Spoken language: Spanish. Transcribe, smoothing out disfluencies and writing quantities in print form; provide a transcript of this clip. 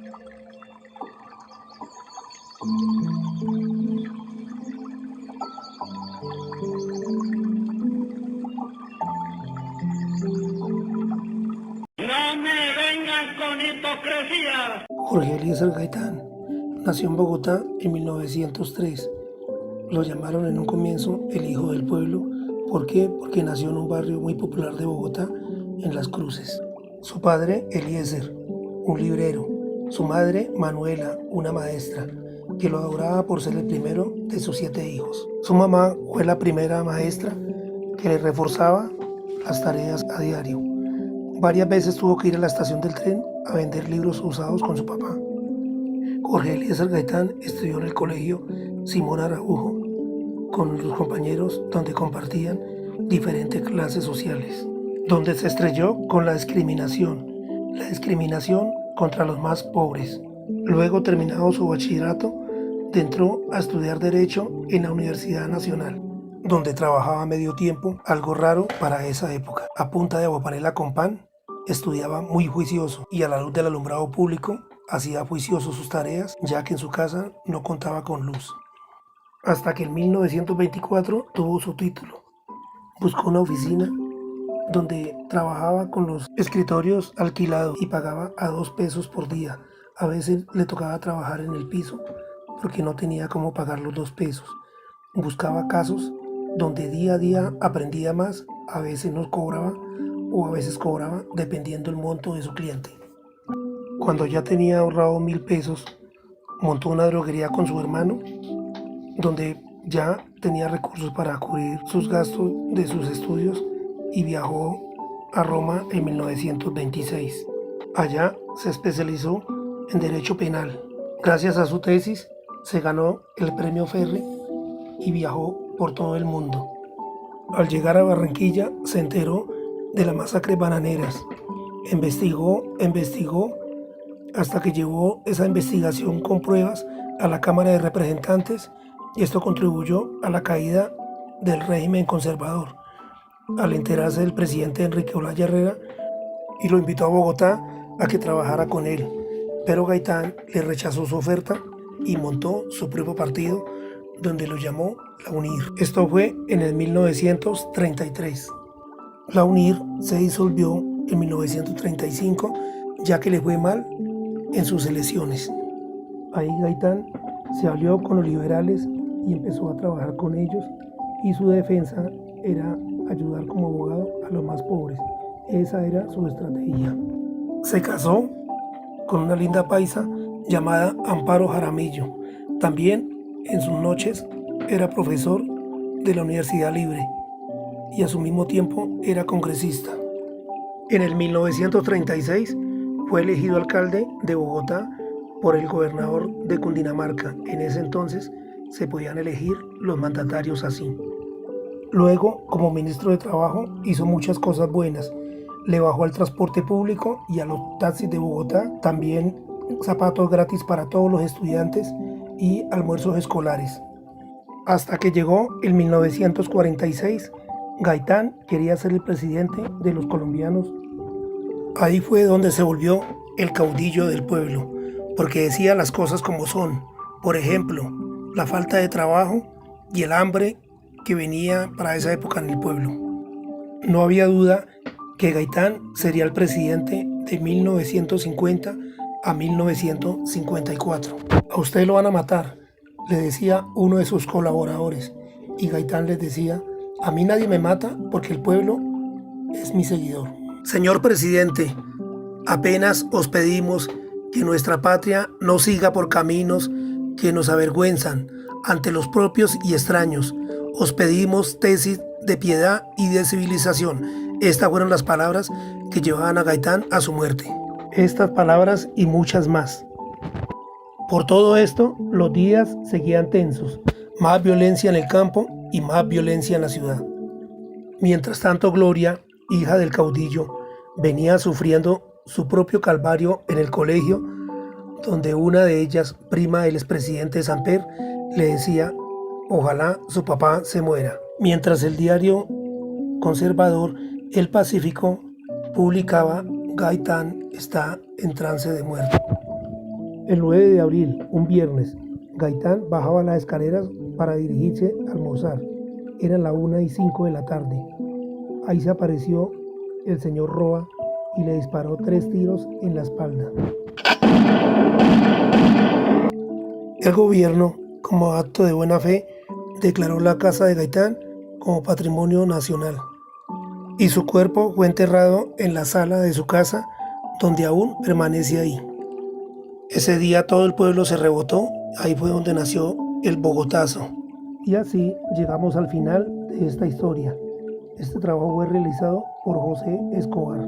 No me vengan con hipocresía. Jorge Eliezer Gaitán nació en Bogotá en 1903. Lo llamaron en un comienzo el hijo del pueblo. ¿Por qué? Porque nació en un barrio muy popular de Bogotá, en Las Cruces. Su padre, Eliezer, un librero. Su madre, Manuela, una maestra, que lo adoraba por ser el primero de sus 7 hijos. Su mamá fue la primera maestra que le reforzaba las tareas a diario. Varias veces tuvo que ir a la estación del tren a vender libros usados con su papá. Jorge Eliezer Gaitán estudió en el colegio Simón Araujo con los compañeros donde compartían diferentes clases sociales, donde se estrelló con la discriminación contra los más pobres. Luego, terminado su bachillerato, entró a estudiar Derecho en la Universidad Nacional, donde trabajaba a medio tiempo, algo raro para esa época. A punta de aguapanela con pan, estudiaba muy juicioso y a la luz del alumbrado público hacía juicioso sus tareas, ya que en su casa no contaba con luz. Hasta que en 1924 tuvo su título. Buscó una oficina donde trabajaba con los escritorios alquilados y pagaba a 2 pesos por día. A veces le tocaba trabajar en el piso porque no tenía cómo pagar los 2 pesos. Buscaba casos donde día a día aprendía más, a veces no cobraba o a veces cobraba dependiendo el monto de su cliente. Cuando ya tenía ahorrado 1.000 pesos, montó una droguería con su hermano, donde ya tenía recursos para cubrir sus gastos de sus estudios y viajó a Roma en 1926. Allá se especializó en Derecho Penal. Gracias a su tesis se ganó el premio Ferri y viajó por todo el mundo. Al llegar a Barranquilla se enteró de las masacres bananeras. Investigó hasta que llevó esa investigación con pruebas a la Cámara de Representantes y esto contribuyó a la caída del régimen conservador. Al enterarse del presidente Enrique Olaya Herrera y lo invitó a Bogotá a que trabajara con él, pero Gaitán le rechazó su oferta y montó su propio partido donde lo llamó la UNIR. Esto fue en el 1933. La UNIR se disolvió en 1935 ya que le fue mal en sus elecciones. Ahí Gaitán se alió con los liberales y empezó a trabajar con ellos y su defensa era ayudar como abogado a los más pobres. Esa era su estrategia. Se casó con una linda paisa llamada Amparo Jaramillo. También en sus noches era profesor de la Universidad Libre y a su mismo tiempo era congresista. En el 1936 fue elegido alcalde de Bogotá por el gobernador de Cundinamarca. En ese entonces se podían elegir los mandatarios así. Luego, como ministro de Trabajo, hizo muchas cosas buenas. Le bajó al transporte público y a los taxis de Bogotá, también zapatos gratis para todos los estudiantes y almuerzos escolares. Hasta que llegó en 1946, Gaitán quería ser el presidente de los colombianos. Ahí fue donde se volvió el caudillo del pueblo, porque decía las cosas como son. Por ejemplo, la falta de trabajo y el hambre que venía para esa época en el pueblo. No había duda que Gaitán sería el presidente de 1950 a 1954. A usted lo van a matar, le decía uno de sus colaboradores, y Gaitán les decía: a mí nadie me mata porque el pueblo es mi seguidor. Señor presidente, apenas os pedimos que nuestra patria no siga por caminos que nos avergüenzan ante los propios y extraños. Os pedimos tesis de piedad y de civilización. Estas fueron las palabras que llevaban a Gaitán a su muerte. Estas palabras y muchas más. Por todo esto, los días seguían tensos. Más violencia en el campo y más violencia en la ciudad. Mientras tanto, Gloria, hija del caudillo, venía sufriendo su propio calvario en el colegio, donde una de ellas, prima del expresidente Samper, le decía: ojalá su papá se muera. Mientras el diario conservador El Pacífico publicaba: Gaitán está en trance de muerte. El 9 de abril, un viernes, Gaitán bajaba las escaleras para dirigirse a almorzar. Era la 1:05 de la tarde. Ahí se apareció el señor Roa y le disparó 3 tiros en la espalda. El gobierno, como acto de buena fe, declaró la casa de Gaitán como patrimonio nacional y su cuerpo fue enterrado en la sala de su casa, donde aún permanece ahí. Ese día todo el pueblo se rebotó, ahí fue donde nació el Bogotazo. Y así llegamos al final de esta historia. Este trabajo fue realizado por José Escobar.